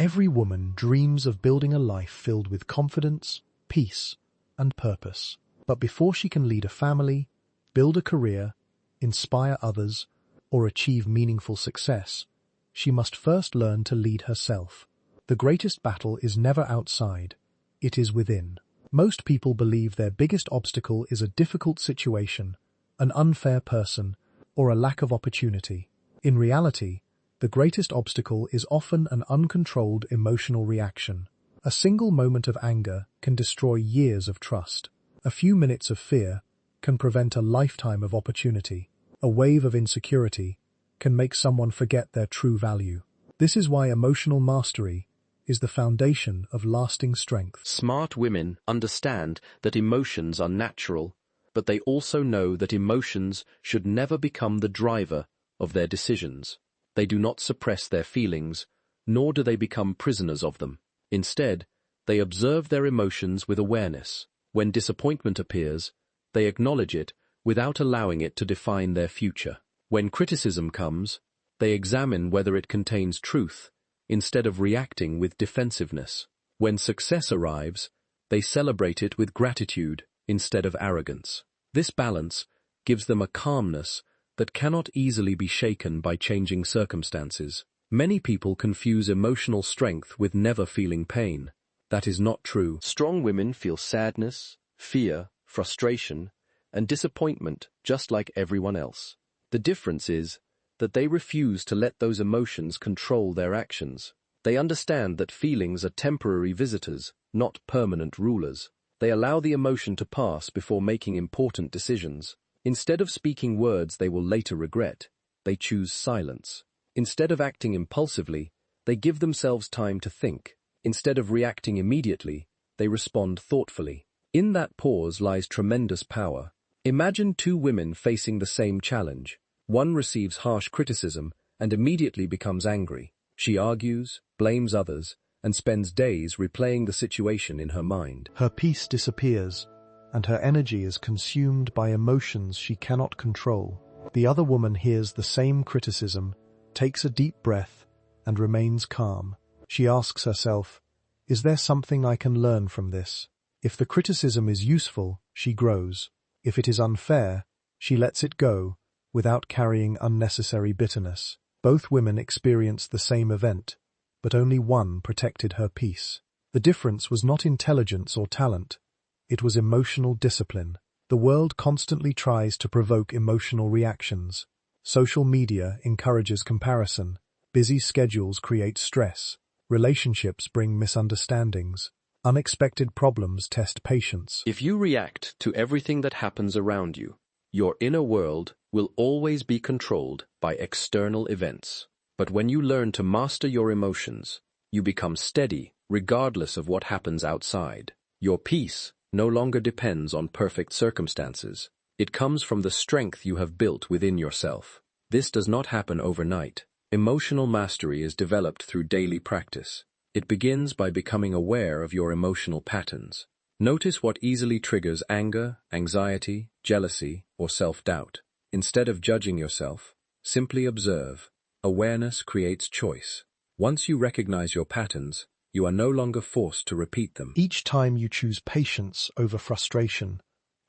Every woman dreams of building a life filled with confidence, peace, and purpose. But before she can lead a family, build a career, inspire others, or achieve meaningful success, she must first learn to lead herself. The greatest battle is never outside, it is within. Most people believe their biggest obstacle is a difficult situation, an unfair person, or a lack of opportunity. In reality, the greatest obstacle is often an uncontrolled emotional reaction. A single moment of anger can destroy years of trust. A few minutes of fear can prevent a lifetime of opportunity. A wave of insecurity can make someone forget their true value. This is why emotional mastery is the foundation of lasting strength. Smart women understand that emotions are natural, but they also know that emotions should never become the driver of their decisions. They do not suppress their feelings, nor do they become prisoners of them. Instead, they observe their emotions with awareness. When disappointment appears, they acknowledge it without allowing it to define their future. When criticism comes, they examine whether it contains truth, instead of reacting with defensiveness. When success arrives, they celebrate it with gratitude instead of arrogance. This balance gives them a calmness that cannot easily be shaken by changing circumstances. Many people confuse emotional strength with never feeling pain. That is not true. Strong women feel sadness, fear, frustration, and disappointment just like everyone else. The difference is that they refuse to let those emotions control their actions. They understand that feelings are temporary visitors, not permanent rulers. They allow the emotion to pass before making important decisions. Instead of speaking words they will later regret, they choose silence. Instead of acting impulsively, they give themselves time to think. Instead of reacting immediately, they respond thoughtfully. In that pause lies tremendous power. Imagine two women facing the same challenge. One receives harsh criticism and immediately becomes angry. She argues, blames others, and spends days replaying the situation in her mind. Her peace disappears, and her energy is consumed by emotions she cannot control. The other woman hears the same criticism, takes a deep breath, and remains calm. She asks herself, is there something I can learn from this? If the criticism is useful, she grows. If it is unfair, she lets it go, without carrying unnecessary bitterness. Both women experienced the same event, but only one protected her peace. The difference was not intelligence or talent, it was emotional discipline. The world constantly tries to provoke emotional reactions. Social media encourages comparison. Busy schedules create stress. Relationships bring misunderstandings. Unexpected problems test patience. If you react to everything that happens around you, your inner world will always be controlled by external events. But when you learn to master your emotions, you become steady regardless of what happens outside. Your peace no longer depends on perfect circumstances. It comes from the strength you have built within yourself. This does not happen overnight. Emotional mastery is developed through daily practice. It begins by becoming aware of your emotional patterns. Notice what easily triggers anger, anxiety, jealousy, or self-doubt. Instead of judging yourself, simply observe. Awareness creates choice. Once you recognize your patterns, you are no longer forced to repeat them. Each time you choose patience over frustration,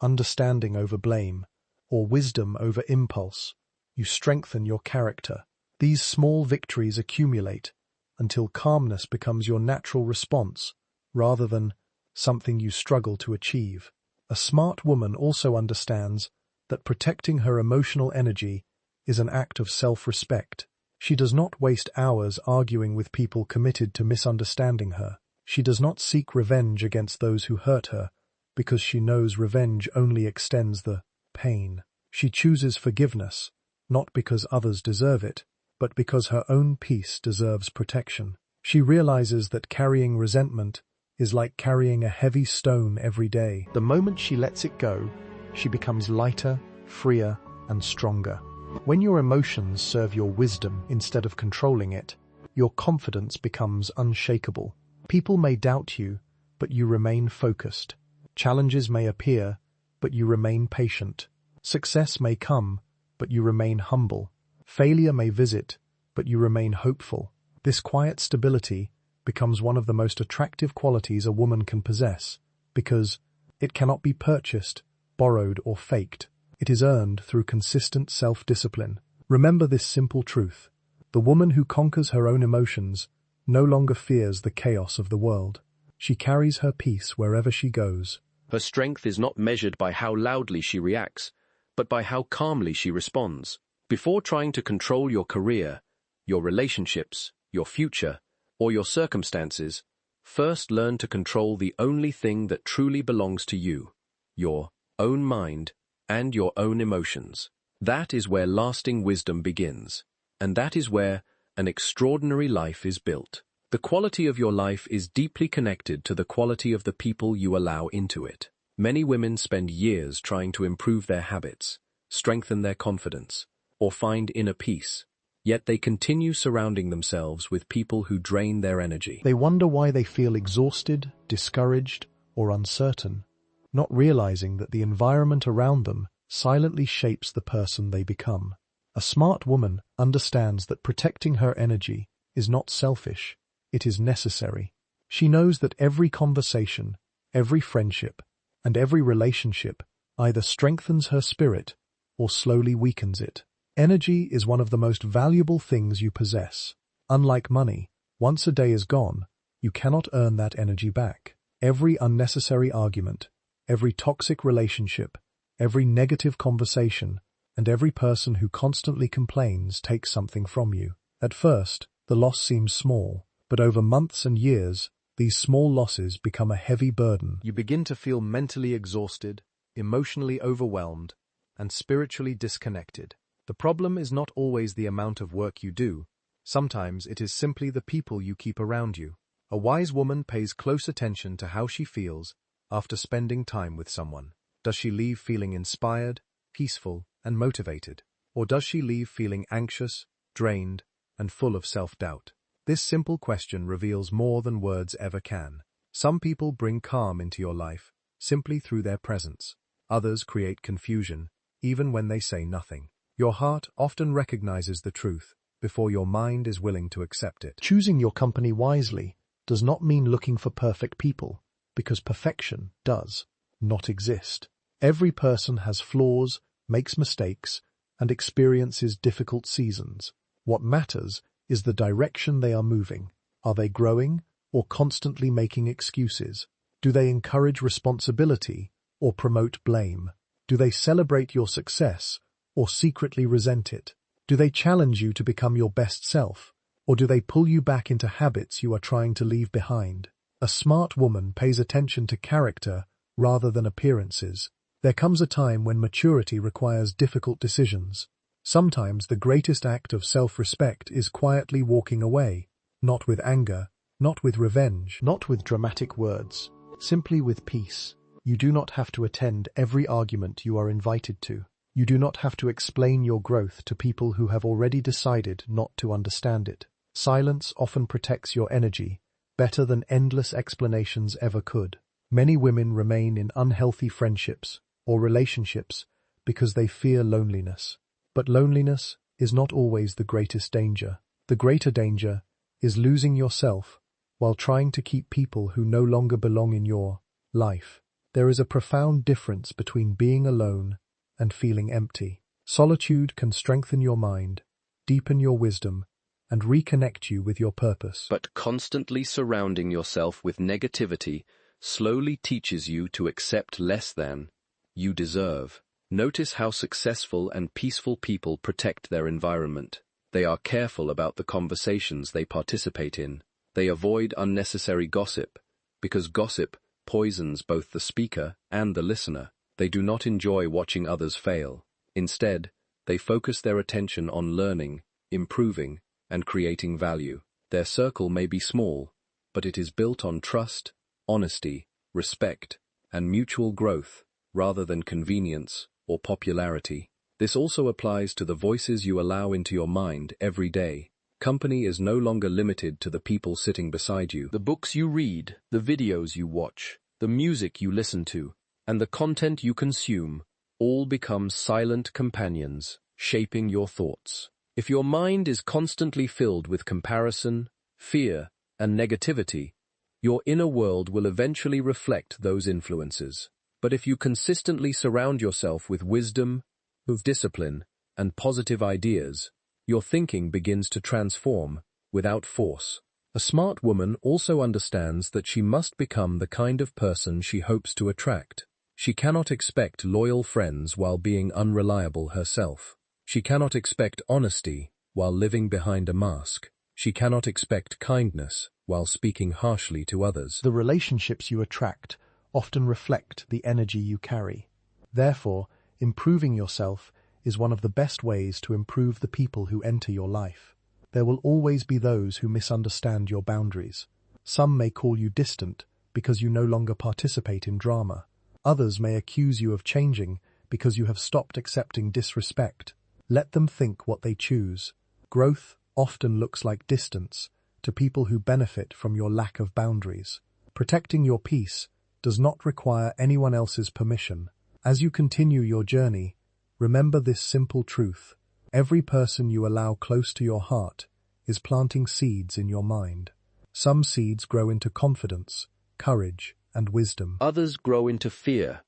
understanding over blame, or wisdom over impulse, you strengthen your character. These small victories accumulate until calmness becomes your natural response, rather than something you struggle to achieve. A smart woman also understands that protecting her emotional energy is an act of self-respect. She does not waste hours arguing with people committed to misunderstanding her. She does not seek revenge against those who hurt her, because she knows revenge only extends the pain. She chooses forgiveness, not because others deserve it, but because her own peace deserves protection. She realizes that carrying resentment is like carrying a heavy stone every day. The moment she lets it go, she becomes lighter, freer, and stronger. When your emotions serve your wisdom instead of controlling it, your confidence becomes unshakable. People may doubt you, but you remain focused. Challenges may appear, but you remain patient. Success may come, but you remain humble. Failure may visit, but you remain hopeful. This quiet stability becomes one of the most attractive qualities a woman can possess, because it cannot be purchased, borrowed, or faked. It is earned through consistent self-discipline. Remember this simple truth. The woman who conquers her own emotions no longer fears the chaos of the world. She carries her peace wherever she goes. Her strength is not measured by how loudly she reacts, but by how calmly she responds. Before trying to control your career, your relationships, your future, or your circumstances, first learn to control the only thing that truly belongs to you, your own mind and your own emotions. That is where lasting wisdom begins, and that is where an extraordinary life is built. The quality of your life is deeply connected to the quality of the people you allow into it. Many women spend years trying to improve their habits, strengthen their confidence, or find inner peace, yet they continue surrounding themselves with people who drain their energy. They wonder why they feel exhausted, discouraged, or uncertain, not realizing that the environment around them silently shapes the person they become. A smart woman understands that protecting her energy is not selfish, it is necessary. She knows that every conversation, every friendship, and every relationship either strengthens her spirit or slowly weakens it. Energy is one of the most valuable things you possess. Unlike money, once a day is gone, you cannot earn that energy back. Every unnecessary argument, every toxic relationship, every negative conversation, and every person who constantly complains takes something from you. At first, the loss seems small, but over months and years, these small losses become a heavy burden. You begin to feel mentally exhausted, emotionally overwhelmed, and spiritually disconnected. The problem is not always the amount of work you do. Sometimes it is simply the people you keep around you. A wise woman pays close attention to how she feels after spending time with someone. Does she leave feeling inspired, peaceful, and motivated? Or does she leave feeling anxious, drained, and full of self-doubt? This simple question reveals more than words ever can. Some people bring calm into your life simply through their presence. Others create confusion, even when they say nothing. Your heart often recognizes the truth before your mind is willing to accept it. Choosing your company wisely does not mean looking for perfect people, because perfection does not exist. Every person has flaws, makes mistakes, and experiences difficult seasons. What matters is the direction they are moving. Are they growing or constantly making excuses? Do they encourage responsibility or promote blame? Do they celebrate your success or secretly resent it? Do they challenge you to become your best self, or do they pull you back into habits you are trying to leave behind? A smart woman pays attention to character rather than appearances. There comes a time when maturity requires difficult decisions. Sometimes the greatest act of self-respect is quietly walking away, not with anger, not with revenge, not with dramatic words, simply with peace. You do not have to attend every argument you are invited to. You do not have to explain your growth to people who have already decided not to understand it. Silence often protects your energy better than endless explanations ever could. Many women remain in unhealthy friendships or relationships because they fear loneliness. But loneliness is not always the greatest danger. The greater danger is losing yourself while trying to keep people who no longer belong in your life. There is a profound difference between being alone and feeling empty. Solitude can strengthen your mind, deepen your wisdom, and reconnect you with your purpose. But constantly surrounding yourself with negativity slowly teaches you to accept less than you deserve. Notice how successful and peaceful people protect their environment. They are careful about the conversations they participate in. They avoid unnecessary gossip, because gossip poisons both the speaker and the listener. They do not enjoy watching others fail. Instead, they focus their attention on learning, improving, and creating value. Their circle may be small, but it is built on trust, honesty, respect, and mutual growth, rather than convenience or popularity. This also applies to the voices you allow into your mind every day. Company is no longer limited to the people sitting beside you. The books you read, the videos you watch, the music you listen to, and the content you consume all become silent companions, shaping your thoughts. If your mind is constantly filled with comparison, fear, and negativity, your inner world will eventually reflect those influences. But if you consistently surround yourself with wisdom, with discipline, and positive ideas, your thinking begins to transform without force. A smart woman also understands that she must become the kind of person she hopes to attract. She cannot expect loyal friends while being unreliable herself. She cannot expect honesty while living behind a mask. She cannot expect kindness while speaking harshly to others. The relationships you attract often reflect the energy you carry. Therefore, improving yourself is one of the best ways to improve the people who enter your life. There will always be those who misunderstand your boundaries. Some may call you distant because you no longer participate in drama. Others may accuse you of changing because you have stopped accepting disrespect. Let them think what they choose. Growth often looks like distance to people who benefit from your lack of boundaries. Protecting your peace does not require anyone else's permission. As you continue your journey, remember this simple truth. Every person you allow close to your heart is planting seeds in your mind. Some seeds grow into confidence, courage, and wisdom. Others grow into fear,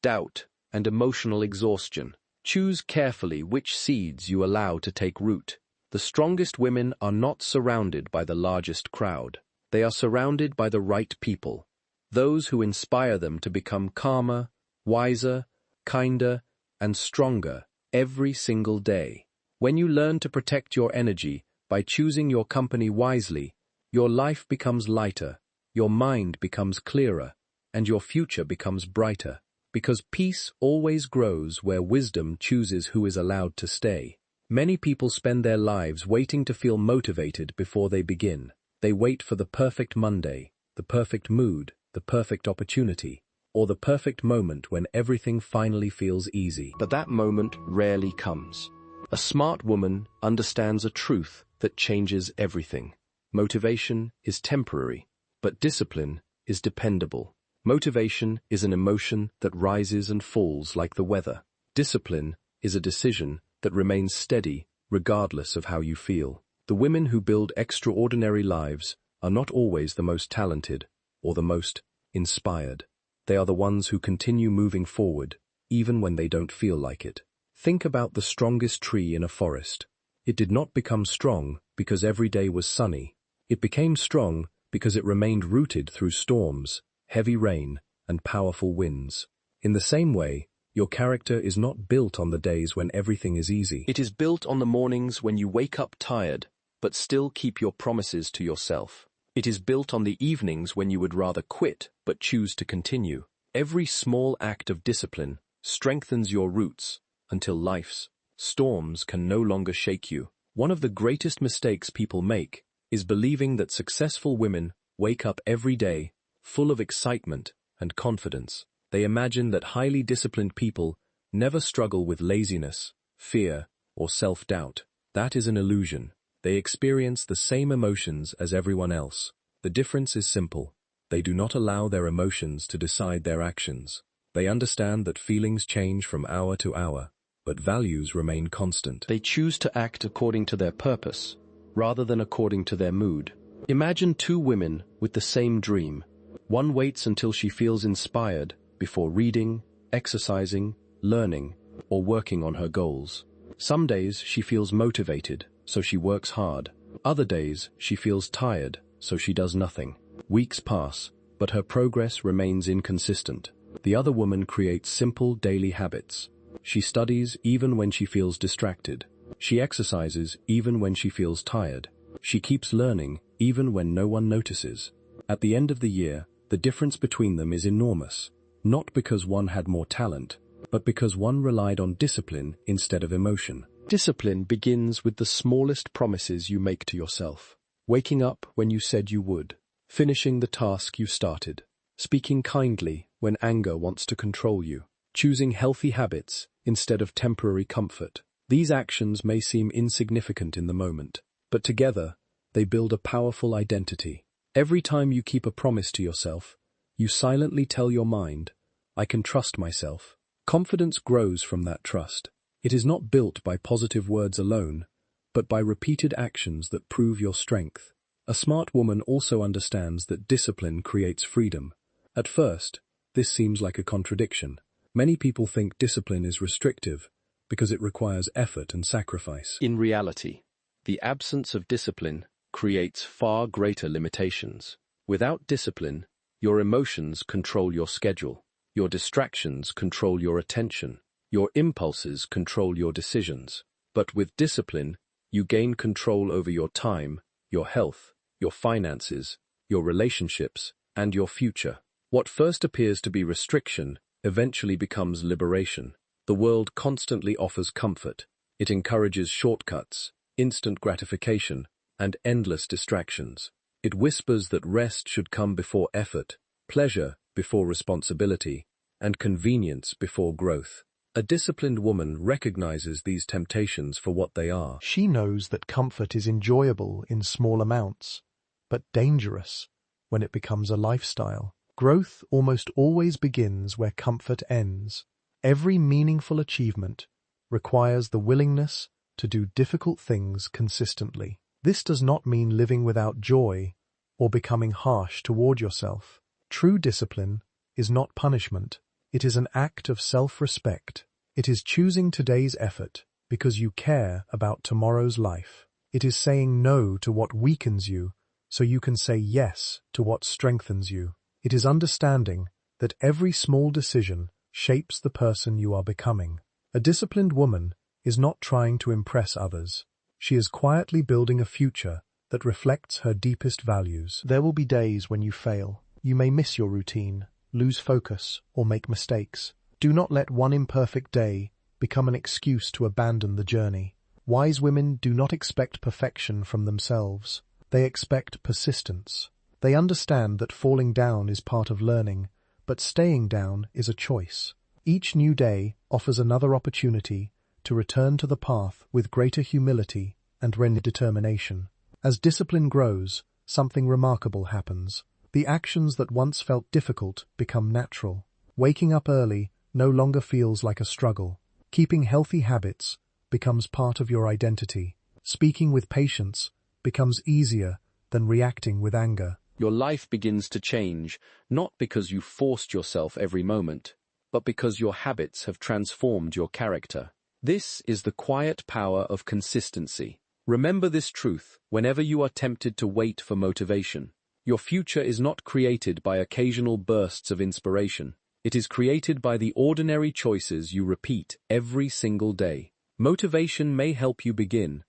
doubt, and emotional exhaustion. Choose carefully which seeds you allow to take root. The strongest women are not surrounded by the largest crowd. They are surrounded by the right people, those who inspire them to become calmer, wiser, kinder, and stronger every single day. When you learn to protect your energy by choosing your company wisely, your life becomes lighter, your mind becomes clearer, and your future becomes brighter. Because peace always grows where wisdom chooses who is allowed to stay. Many people spend their lives waiting to feel motivated before they begin. They wait for the perfect Monday, the perfect mood, the perfect opportunity, or the perfect moment when everything finally feels easy. But that moment rarely comes. A smart woman understands a truth that changes everything. Motivation is temporary, but discipline is dependable. Motivation is an emotion that rises and falls like the weather. Discipline is a decision that remains steady regardless of how you feel. The women who build extraordinary lives are not always the most talented or the most inspired. They are the ones who continue moving forward, even when they don't feel like it. Think about the strongest tree in a forest. It did not become strong because every day was sunny. It became strong because it remained rooted through storms, heavy rain, and powerful winds. In the same way, your character is not built on the days when everything is easy. It is built on the mornings when you wake up tired, but still keep your promises to yourself. It is built on the evenings when you would rather quit, but choose to continue. Every small act of discipline strengthens your roots until life's storms can no longer shake you. One of the greatest mistakes people make is believing that successful women wake up every day full of excitement and confidence. They imagine that highly disciplined people never struggle with laziness, fear, or self-doubt. That is an illusion. They experience the same emotions as everyone else. The difference is simple. They do not allow their emotions to decide their actions. They understand that feelings change from hour to hour, but values remain constant. They choose to act according to their purpose, rather than according to their mood. Imagine two women with the same dream. One waits until she feels inspired before reading, exercising, learning, or working on her goals. Some days she feels motivated, so she works hard. Other days she feels tired, so she does nothing. Weeks pass, but her progress remains inconsistent. The other woman creates simple daily habits. She studies even when she feels distracted. She exercises even when she feels tired. She keeps learning even when no one notices. At the end of the year, the difference between them is enormous. Not because one had more talent, but because one relied on discipline instead of emotion. Discipline begins with the smallest promises you make to yourself. Waking up when you said you would. Finishing the task you started. Speaking kindly when anger wants to control you. Choosing healthy habits instead of temporary comfort. These actions may seem insignificant in the moment, but together they build a powerful identity. Every time you keep a promise to yourself, you silently tell your mind, I can trust myself. Confidence grows from that trust. It is not built by positive words alone, but by repeated actions that prove your strength. A smart woman also understands that discipline creates freedom. At first, this seems like a contradiction. Many people think discipline is restrictive because it requires effort and sacrifice. In reality, the absence of discipline creates far greater limitations. Without discipline, your emotions control your schedule, your distractions control your attention, your impulses control your decisions. But with discipline, you gain control over your time, your health, your finances, your relationships, and your future. What first appears to be restriction eventually becomes liberation. The world constantly offers comfort. It encourages shortcuts, instant gratification, and endless distractions. It whispers that rest should come before effort, pleasure before responsibility, and convenience before growth. A disciplined woman recognizes these temptations for what they are. She knows that comfort is enjoyable in small amounts, but dangerous when it becomes a lifestyle. Growth almost always begins where comfort ends. Every meaningful achievement requires the willingness to do difficult things consistently. This does not mean living without joy or becoming harsh toward yourself. True discipline is not punishment. It is an act of self-respect. It is choosing today's effort because you care about tomorrow's life. It is saying no to what weakens you so you can say yes to what strengthens you. It is understanding that every small decision shapes the person you are becoming. A disciplined woman is not trying to impress others. She is quietly building a future that reflects her deepest values. There will be days when you fail. You may miss your routine, lose focus, or make mistakes. Do not let one imperfect day become an excuse to abandon the journey. Wise women do not expect perfection from themselves. They expect persistence. They understand that falling down is part of learning, but staying down is a choice. Each new day offers another opportunity to return to the path with greater humility and determination. As discipline grows, something remarkable happens. The actions that once felt difficult become natural. Waking up early no longer feels like a struggle. Keeping healthy habits becomes part of your identity. Speaking with patience becomes easier than reacting with anger. Your life begins to change, not because you forced yourself every moment, but because your habits have transformed your character. This is the quiet power of consistency. Remember this truth whenever you are tempted to wait for motivation. Your future is not created by occasional bursts of inspiration. It is created by the ordinary choices you repeat every single day. Motivation may help you begin,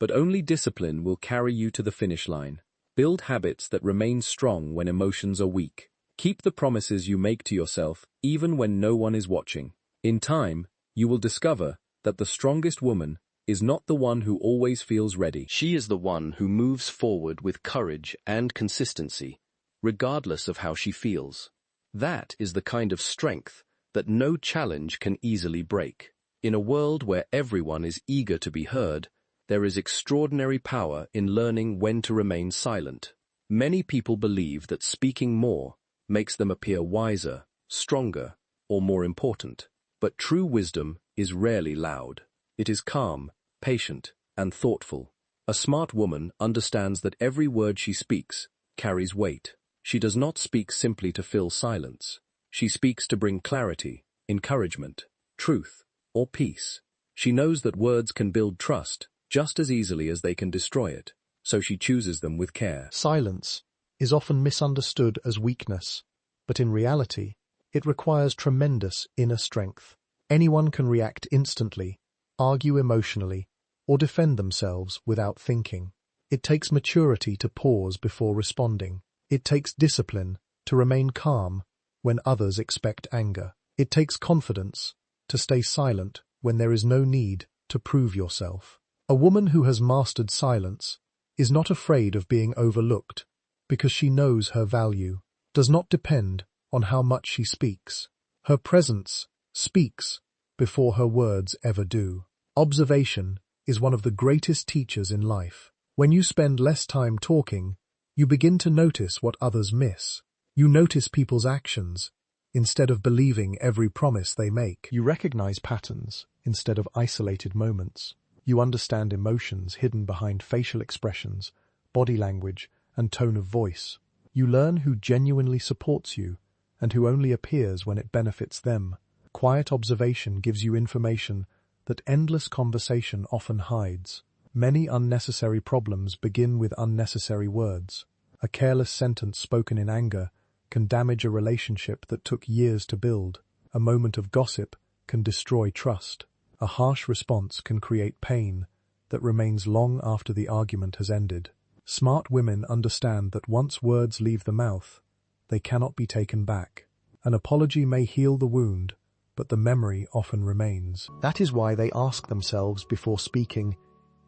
but only discipline will carry you to the finish line. Build habits that remain strong when emotions are weak. Keep the promises you make to yourself even when no one is watching. In time, you will discover that the strongest woman is not the one who always feels ready. She is the one who moves forward with courage and consistency, regardless of how she feels. That is the kind of strength that no challenge can easily break. In a world where everyone is eager to be heard, there is extraordinary power in learning when to remain silent. Many people believe that speaking more makes them appear wiser, stronger, or more important. But true wisdom is rarely loud. It is calm, patient, and thoughtful. A smart woman understands that every word she speaks carries weight. She does not speak simply to fill silence. She speaks to bring clarity, encouragement, truth, or peace. She knows that words can build trust just as easily as they can destroy it, so she chooses them with care. Silence is often misunderstood as weakness, but in reality, it requires tremendous inner strength. Anyone can react instantly, argue emotionally, or defend themselves without thinking. It takes maturity to pause before responding. It takes discipline to remain calm when others expect anger. It takes confidence to stay silent when there is no need to prove yourself. A woman who has mastered silence is not afraid of being overlooked because she knows her value does not depend on how much she speaks. Her presence speaks before her words ever do. Observation is one of the greatest teachers in life. When you spend less time talking, you begin to notice what others miss. You notice people's actions instead of believing every promise they make. You recognize patterns instead of isolated moments. You understand emotions hidden behind facial expressions, body language, and tone of voice. You learn who genuinely supports you and who only appears when it benefits them. Quiet observation gives you information that endless conversation often hides. Many unnecessary problems begin with unnecessary words. A careless sentence spoken in anger can damage a relationship that took years to build. A moment of gossip can destroy trust. A harsh response can create pain that remains long after the argument has ended. Smart women understand that once words leave the mouth, they cannot be taken back. An apology may heal the wound, but the memory often remains. That is why they ask themselves before speaking,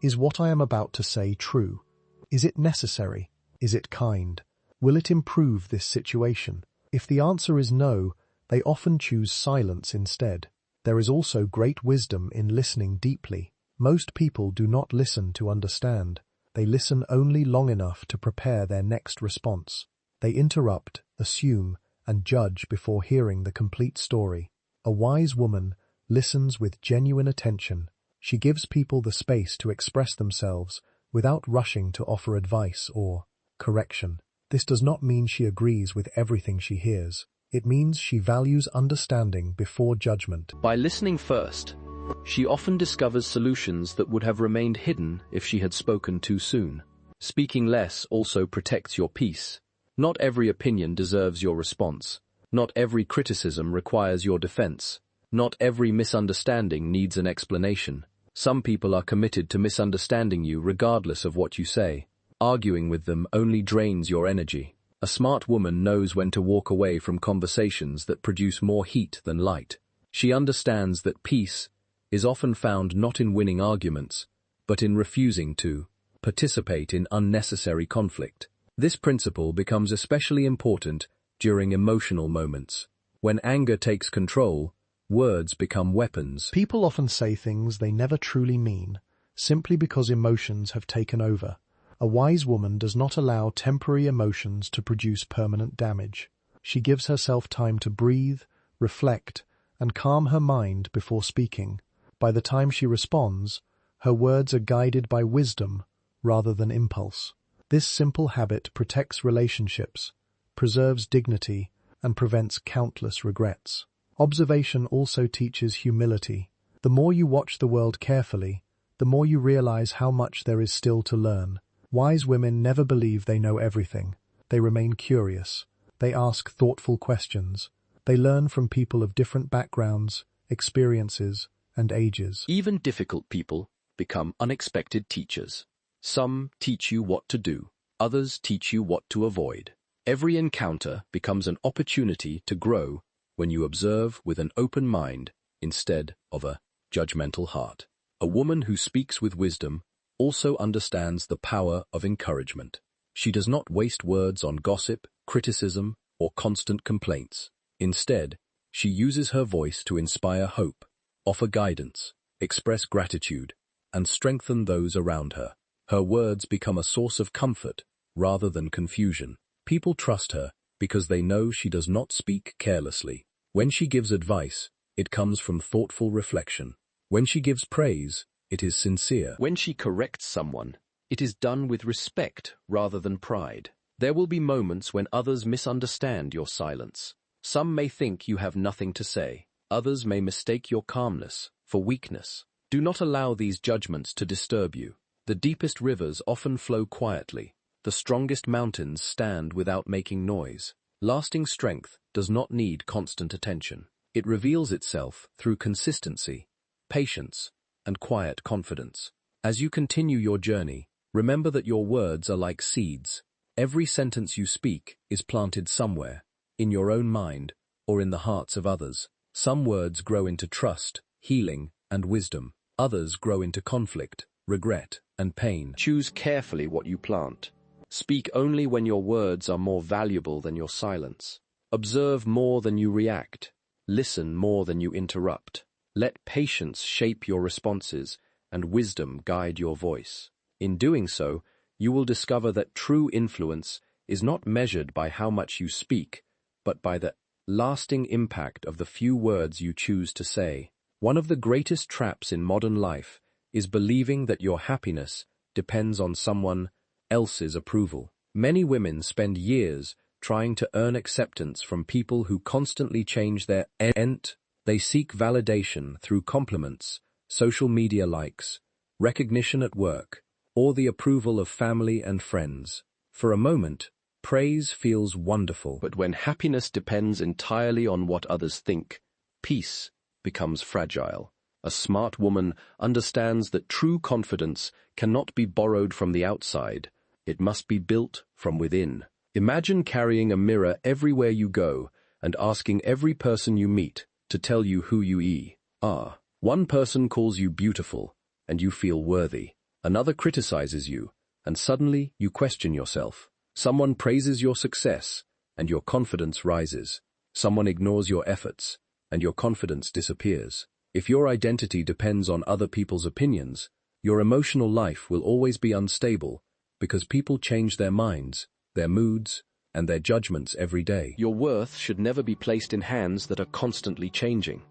is what I am about to say true? Is it necessary? Is it kind? Will it improve this situation? If the answer is no, they often choose silence instead. There is also great wisdom in listening deeply. Most people do not listen to understand. They listen only long enough to prepare their next response. They interrupt, assume, and judge before hearing the complete story. A wise woman listens with genuine attention. She gives people the space to express themselves without rushing to offer advice or correction. This does not mean she agrees with everything she hears. It means she values understanding before judgment. By listening first, she often discovers solutions that would have remained hidden if she had spoken too soon. Speaking less also protects your peace. Not every opinion deserves your response. Not every criticism requires your defense. Not every misunderstanding needs an explanation. Some people are committed to misunderstanding you regardless of what you say. Arguing with them only drains your energy. A smart woman knows when to walk away from conversations that produce more heat than light. She understands that peace is often found not in winning arguments, but in refusing to participate in unnecessary conflict. This principle becomes especially important during emotional moments. When anger takes control, words become weapons. People often say things they never truly mean, simply because emotions have taken over. A wise woman does not allow temporary emotions to produce permanent damage. She gives herself time to breathe, reflect, and calm her mind before speaking. By the time she responds, her words are guided by wisdom rather than impulse. This simple habit protects relationships, preserves dignity, and prevents countless regrets. Observation also teaches humility. The more you watch the world carefully, the more you realize how much there is still to learn. Wise women never believe they know everything. They remain curious. They ask thoughtful questions. They learn from people of different backgrounds, experiences, and ages. Even difficult people become unexpected teachers. Some teach you what to do. Others teach you what to avoid. Every encounter becomes an opportunity to grow when you observe with an open mind instead of a judgmental heart. A woman who speaks with wisdom also understands the power of encouragement. She does not waste words on gossip, criticism, or constant complaints. Instead, she uses her voice to inspire hope, offer guidance, express gratitude, and strengthen those around her. Her words become a source of comfort rather than confusion. People trust her because they know she does not speak carelessly. When she gives advice, it comes from thoughtful reflection. When she gives praise, it is sincere. When she corrects someone, it is done with respect rather than pride. There will be moments when others misunderstand your silence. Some may think you have nothing to say. Others may mistake your calmness for weakness. Do not allow these judgments to disturb you. The deepest rivers often flow quietly. The strongest mountains stand without making noise. Lasting strength does not need constant attention. It reveals itself through consistency, patience, and quiet confidence. As you continue your journey, remember that your words are like seeds. Every sentence you speak is planted somewhere, in your own mind or in the hearts of others. Some words grow into trust, healing, and wisdom. Others grow into conflict, regret, and pain. Choose carefully what you plant. Speak only when your words are more valuable than your silence. Observe more than you react. Listen more than you interrupt. Let patience shape your responses and wisdom guide your voice. In doing so, you will discover that true influence is not measured by how much you speak, but by the lasting impact of the few words you choose to say. One of the greatest traps in modern life is believing that your happiness depends on someone else's approval. Many women spend years trying to earn acceptance from people who constantly change their end. They seek validation through compliments, social media likes, recognition at work, or the approval of family and friends. For a moment, praise feels wonderful. But when happiness depends entirely on what others think, peace becomes fragile. A smart woman understands that true confidence cannot be borrowed from the outside. It must be built from within. Imagine carrying a mirror everywhere you go and asking every person you meet to tell you who you are. One person calls you beautiful, and you feel worthy. Another criticizes you, and suddenly you question yourself. Someone praises your success, and your confidence rises. Someone ignores your efforts, and your confidence disappears. If your identity depends on other people's opinions, your emotional life will always be unstable because people change their minds, their moods, and their judgments every day. Your worth should never be placed in hands that are constantly changing.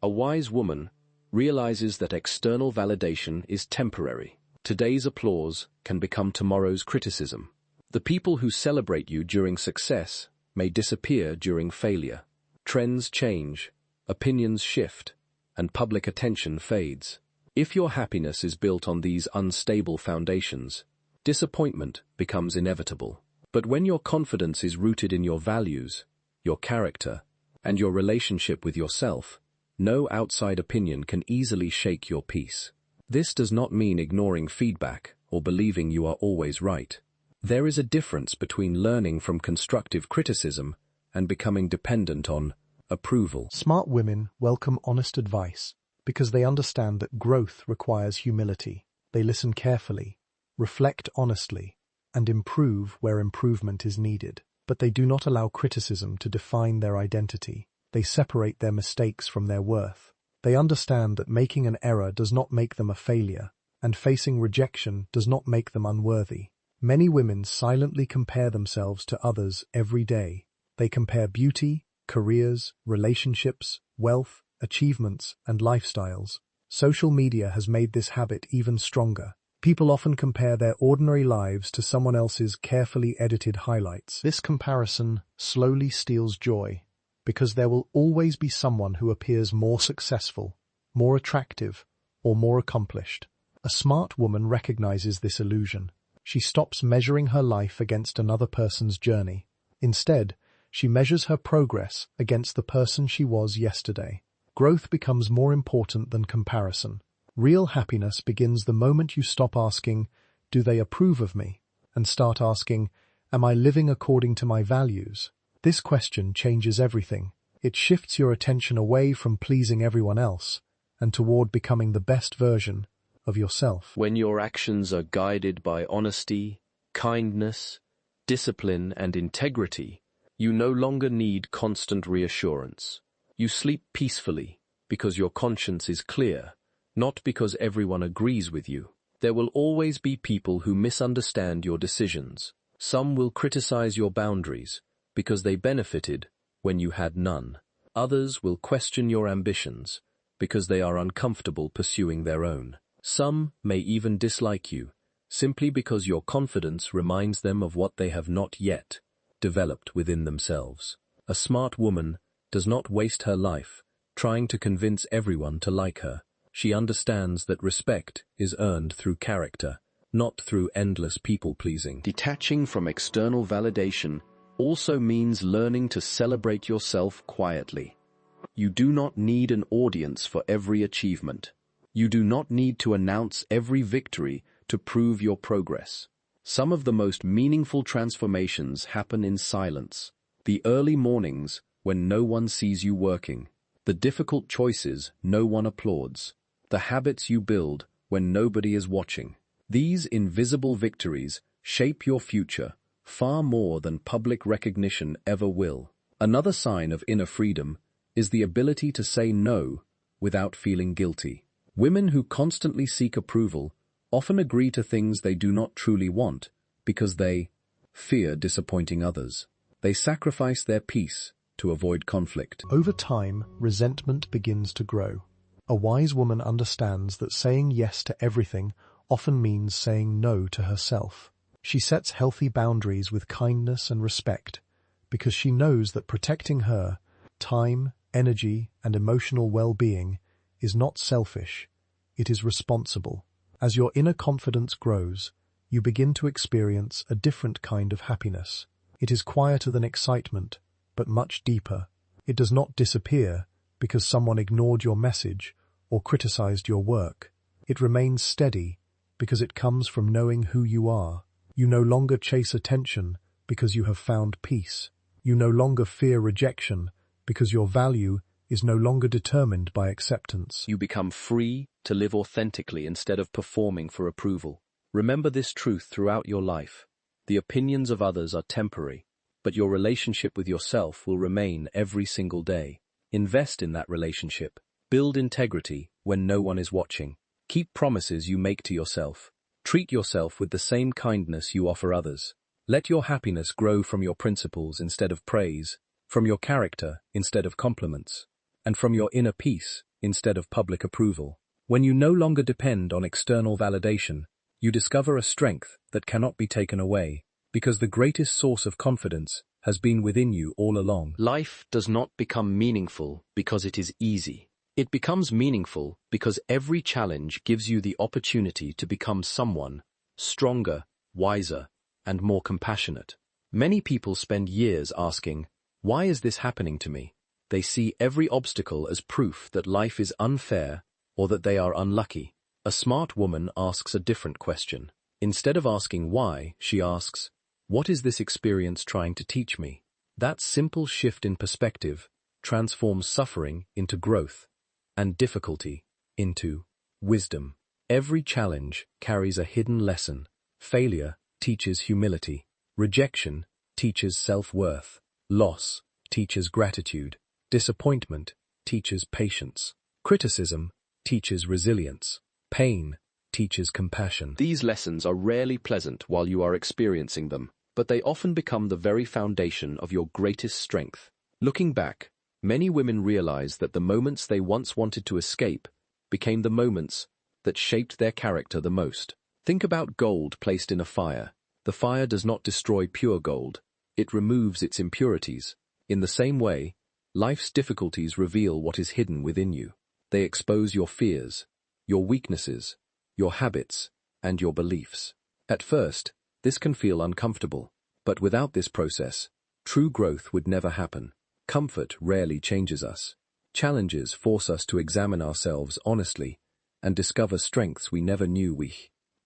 A wise woman realizes that external validation is temporary. Today's applause can become tomorrow's criticism. The people who celebrate you during success may disappear during failure. Trends change, opinions shift, and public attention fades. If your happiness is built on these unstable foundations, disappointment becomes inevitable. But when your confidence is rooted in your values, your character, and your relationship with yourself, no outside opinion can easily shake your peace. This does not mean ignoring feedback or believing you are always right. There is a difference between learning from constructive criticism and becoming dependent on approval. Smart women welcome honest advice because they understand that growth requires humility. They listen carefully, reflect honestly, and improve where improvement is needed. But they do not allow criticism to define their identity. They separate their mistakes from their worth. They understand that making an error does not make them a failure, and facing rejection does not make them unworthy. Many women silently compare themselves to others every day. They compare beauty, careers, relationships, wealth, achievements, and lifestyles. Social media has made this habit even stronger. People often compare their ordinary lives to someone else's carefully edited highlights. This comparison slowly steals joy, because there will always be someone who appears more successful, more attractive, or more accomplished. A smart woman recognizes this illusion. She stops measuring her life against another person's journey. Instead, she measures her progress against the person she was yesterday. Growth becomes more important than comparison. Real happiness begins the moment you stop asking, "Do they approve of me?" and start asking, "Am I living according to my values?" This question changes everything. It shifts your attention away from pleasing everyone else and toward becoming the best version of yourself. When your actions are guided by honesty, kindness, discipline, and integrity, you no longer need constant reassurance. You sleep peacefully because your conscience is clear, not because everyone agrees with you. There will always be people who misunderstand your decisions. Some will criticize your boundaries because they benefited when you had none. Others will question your ambitions because they are uncomfortable pursuing their own. Some may even dislike you simply because your confidence reminds them of what they have not yet developed within themselves. A smart woman does not waste her life trying to convince everyone to like her. She understands that respect is earned through character, not through endless people-pleasing. Detaching from external validation also means learning to celebrate yourself quietly. You do not need an audience for every achievement. You do not need to announce every victory to prove your progress. Some of the most meaningful transformations happen in silence. The early mornings when no one sees you working. The difficult choices no one applauds. The habits you build when nobody is watching. These invisible victories shape your future far more than public recognition ever will. Another sign of inner freedom is the ability to say no without feeling guilty. Women who constantly seek approval often agree to things they do not truly want because they fear disappointing others. They sacrifice their peace to avoid conflict. Over time, resentment begins to grow. A wise woman understands that saying yes to everything often means saying no to herself. She sets healthy boundaries with kindness and respect because she knows that protecting her time, energy, and emotional well-being is not selfish, it is responsible. As your inner confidence grows, you begin to experience a different kind of happiness. It is quieter than excitement, but much deeper. It does not disappear because someone ignored your message or criticized your work. It remains steady because it comes from knowing who you are. You no longer chase attention because you have found peace. You no longer fear rejection because your value is no longer determined by acceptance. You become free to live authentically instead of performing for approval. Remember this truth throughout your life. The opinions of others are temporary, but your relationship with yourself will remain every single day. Invest in that relationship. Build integrity when no one is watching. Keep promises you make to yourself. Treat yourself with the same kindness you offer others. Let your happiness grow from your principles instead of praise, from your character instead of compliments, and from your inner peace instead of public approval. When you no longer depend on external validation, you discover a strength that cannot be taken away, because the greatest source of confidence has been within you all along. Life does not become meaningful because it is easy. It becomes meaningful because every challenge gives you the opportunity to become someone stronger, wiser, and more compassionate. Many people spend years asking, "Why is this happening to me?" They see every obstacle as proof that life is unfair or that they are unlucky. A smart woman asks a different question. Instead of asking why, she asks, "What is this experience trying to teach me?" That simple shift in perspective transforms suffering into growth and difficulty into wisdom. Every challenge carries a hidden lesson. Failure teaches humility. Rejection teaches self-worth. Loss teaches gratitude. Disappointment teaches patience. Criticism teaches resilience. Pain teaches compassion. These lessons are rarely pleasant while you are experiencing them, but they often become the very foundation of your greatest strength. Looking back, many women realize that the moments they once wanted to escape became the moments that shaped their character the most. Think about gold placed in a fire. The fire does not destroy pure gold. It removes its impurities. In the same way, life's difficulties reveal what is hidden within you. They expose your fears, your weaknesses, your habits, and your beliefs. At first, this can feel uncomfortable, but without this process, true growth would never happen. Comfort rarely changes us. Challenges force us to examine ourselves honestly and discover strengths we never knew we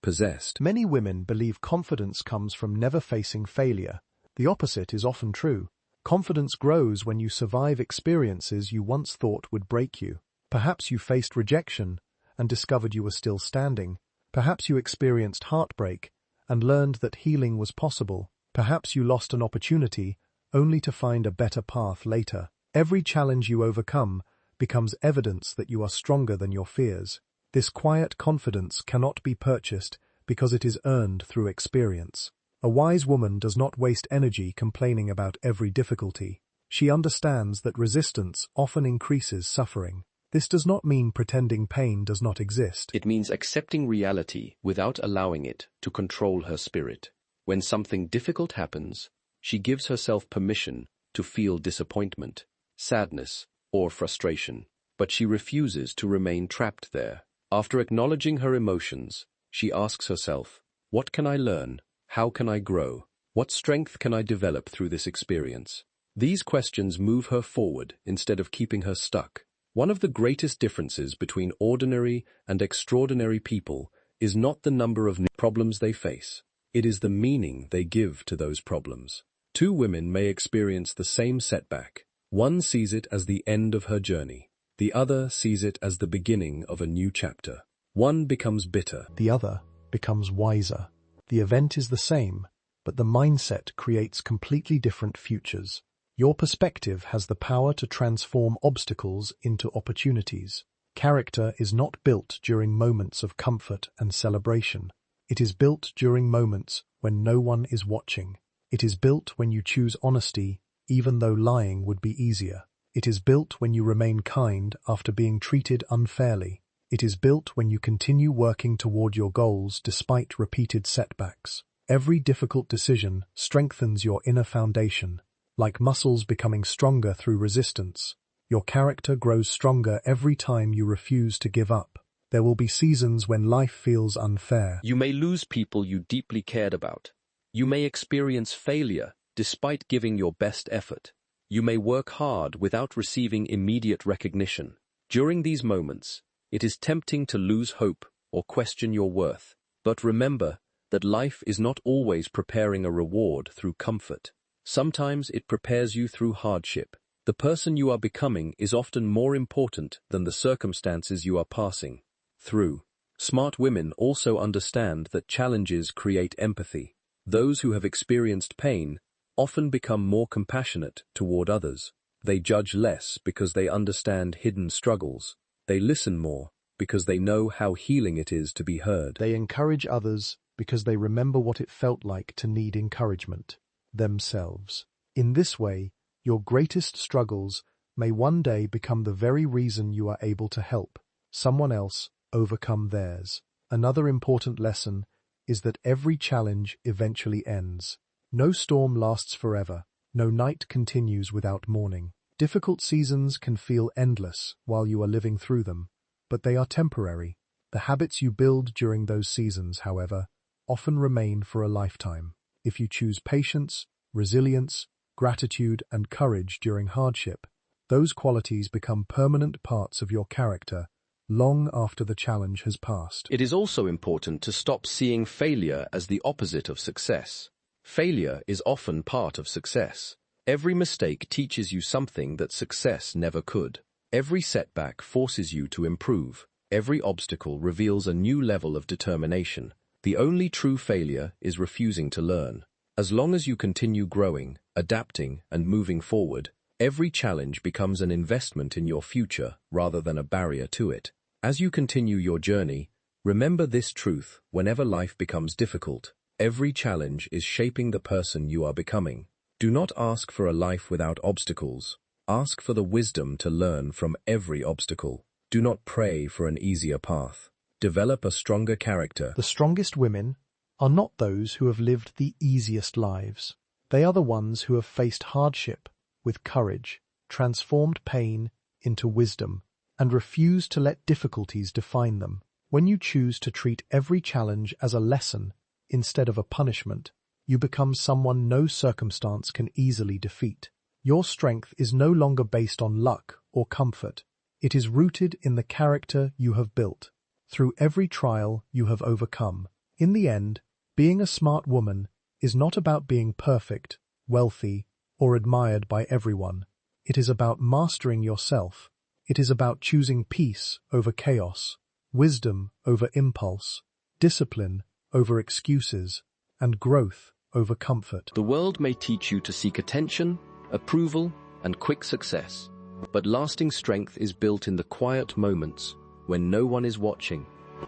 possessed. Many women believe confidence comes from never facing failure. The opposite is often true. Confidence grows when you survive experiences you once thought would break you. Perhaps you faced rejection and discovered you were still standing. Perhaps you experienced heartbreak and learned that healing was possible. Perhaps you lost an opportunity only to find a better path later. Every challenge you overcome becomes evidence that you are stronger than your fears. This quiet confidence cannot be purchased because it is earned through experience. A wise woman does not waste energy complaining about every difficulty. She understands that resistance often increases suffering. This does not mean pretending pain does not exist. It means accepting reality without allowing it to control her spirit. When something difficult happens, she gives herself permission to feel disappointment, sadness, or frustration, but she refuses to remain trapped there. After acknowledging her emotions, she asks herself, "What can I learn? How can I grow? What strength can I develop through this experience?" These questions move her forward instead of keeping her stuck. One of the greatest differences between ordinary and extraordinary people is not the number of problems they face. It is the meaning they give to those problems. Two women may experience the same setback. One sees it as the end of her journey. The other sees it as the beginning of a new chapter. One becomes bitter. The other becomes wiser. The event is the same, but the mindset creates completely different futures. Your perspective has the power to transform obstacles into opportunities. Character is not built during moments of comfort and celebration. It is built during moments when no one is watching. It is built when you choose honesty, even though lying would be easier. It is built when you remain kind after being treated unfairly. It is built when you continue working toward your goals despite repeated setbacks. Every difficult decision strengthens your inner foundation, like muscles becoming stronger through resistance. Your character grows stronger every time you refuse to give up. There will be seasons when life feels unfair. You may lose people you deeply cared about. You may experience failure despite giving your best effort. You may work hard without receiving immediate recognition. During these moments, it is tempting to lose hope or question your worth. But remember that life is not always preparing a reward through comfort. Sometimes it prepares you through hardship. The person you are becoming is often more important than the circumstances you are passing through. Smart women also understand that challenges create empathy. Those who have experienced pain often become more compassionate toward others. They judge less because they understand hidden struggles. They listen more because they know how healing it is to be heard. They encourage others because they remember what it felt like to need encouragement themselves. In this way, your greatest struggles may one day become the very reason you are able to help someone else overcome theirs. Another important lesson is that every challenge eventually ends. No storm lasts forever. No night continues without morning. Difficult seasons can feel endless while you are living through them, but they are temporary. The habits you build during those seasons, however, often remain for a lifetime. If you choose patience, resilience, gratitude, and courage during hardship, those qualities become permanent parts of your character long after the challenge has passed. It is also important to stop seeing failure as the opposite of success. Failure is often part of success. Every mistake teaches you something that success never could. Every setback forces you to improve. Every obstacle reveals a new level of determination. The only true failure is refusing to learn. As long as you continue growing, adapting, and moving forward, every challenge becomes an investment in your future rather than a barrier to it. As you continue your journey, remember this truth: whenever life becomes difficult, every challenge is shaping the person you are becoming. Do not ask for a life without obstacles. Ask for the wisdom to learn from every obstacle. Do not pray for an easier path. Develop a stronger character. The strongest women are not those who have lived the easiest lives. They are the ones who have faced hardship with courage, transformed pain into wisdom, and refused to let difficulties define them. When you choose to treat every challenge as a lesson instead of a punishment, you become someone no circumstance can easily defeat. Your strength is no longer based on luck or comfort. It is rooted in the character you have built through every trial you have overcome. In the end, being a smart woman is not about being perfect, wealthy, or admired by everyone. It is about mastering yourself. It is about choosing peace over chaos, wisdom over impulse, discipline over excuses, and growth over comfort. The world may teach you to seek attention, approval, and quick success, but lasting strength is built in the quiet moments when no one is watching.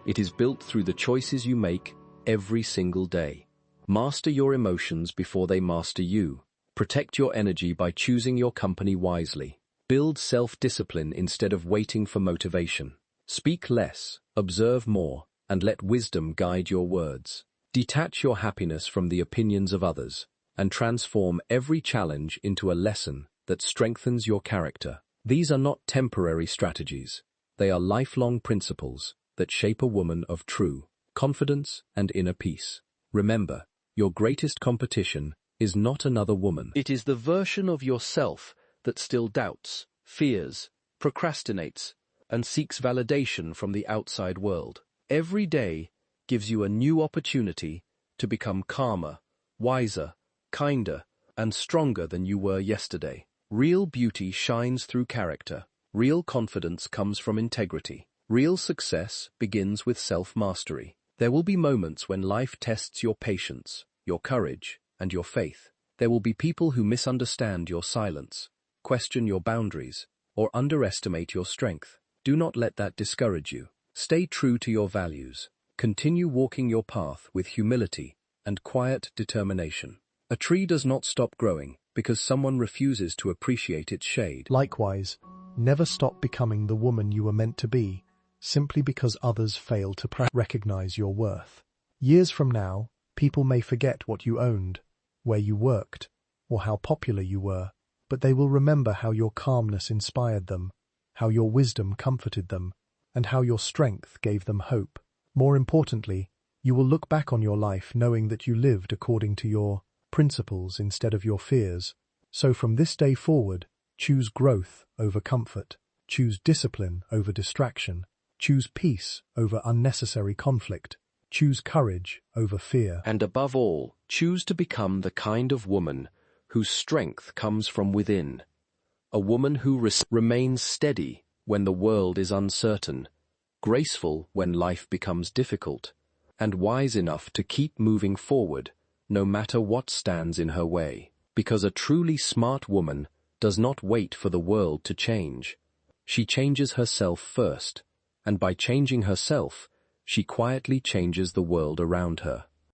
It is built through the choices you make every single day. Master your emotions before they master you. Protect your energy by choosing your company wisely. Build self-discipline instead of waiting for motivation. Speak less, observe more, and let wisdom guide your words. Detach your happiness from the opinions of others, and transform every challenge into a lesson that strengthens your character. These are not temporary strategies. They are lifelong principles that shape a woman of true confidence and inner peace. Remember, your greatest competition is not another woman. It is the version of yourself that still doubts, fears, procrastinates, and seeks validation from the outside world. Every day gives you a new opportunity to become calmer, wiser, kinder, and stronger than you were yesterday. Real beauty shines through character. Real confidence comes from integrity. Real success begins with self-mastery. There will be moments when life tests your patience, your courage, and your faith. There will be people who misunderstand your silence, question your boundaries, or underestimate your strength. Do not let that discourage you. Stay true to your values. Continue walking your path with humility and quiet determination. A tree does not stop growing because someone refuses to appreciate its shade. Likewise, never stop becoming the woman you were meant to be, simply because others fail to recognize your worth. Years from now, People may forget what you owned, where you worked, or how popular you were, but they will remember how your calmness inspired them, how your wisdom comforted them, and how your strength gave them hope. More importantly, you will look back on your life knowing that you lived according to your principles instead of your fears. So from this day forward, choose growth over comfort, choose discipline over distraction, choose peace over unnecessary conflict, choose courage over fear. And above all, choose to become the kind of woman whose strength comes from within. A woman who remains steady when the world is uncertain, graceful when life becomes difficult, and wise enough to keep moving forward no matter what stands in her way. Because a truly smart woman does not wait for the world to change. She changes herself first, and by changing herself, she quietly changes the world around her.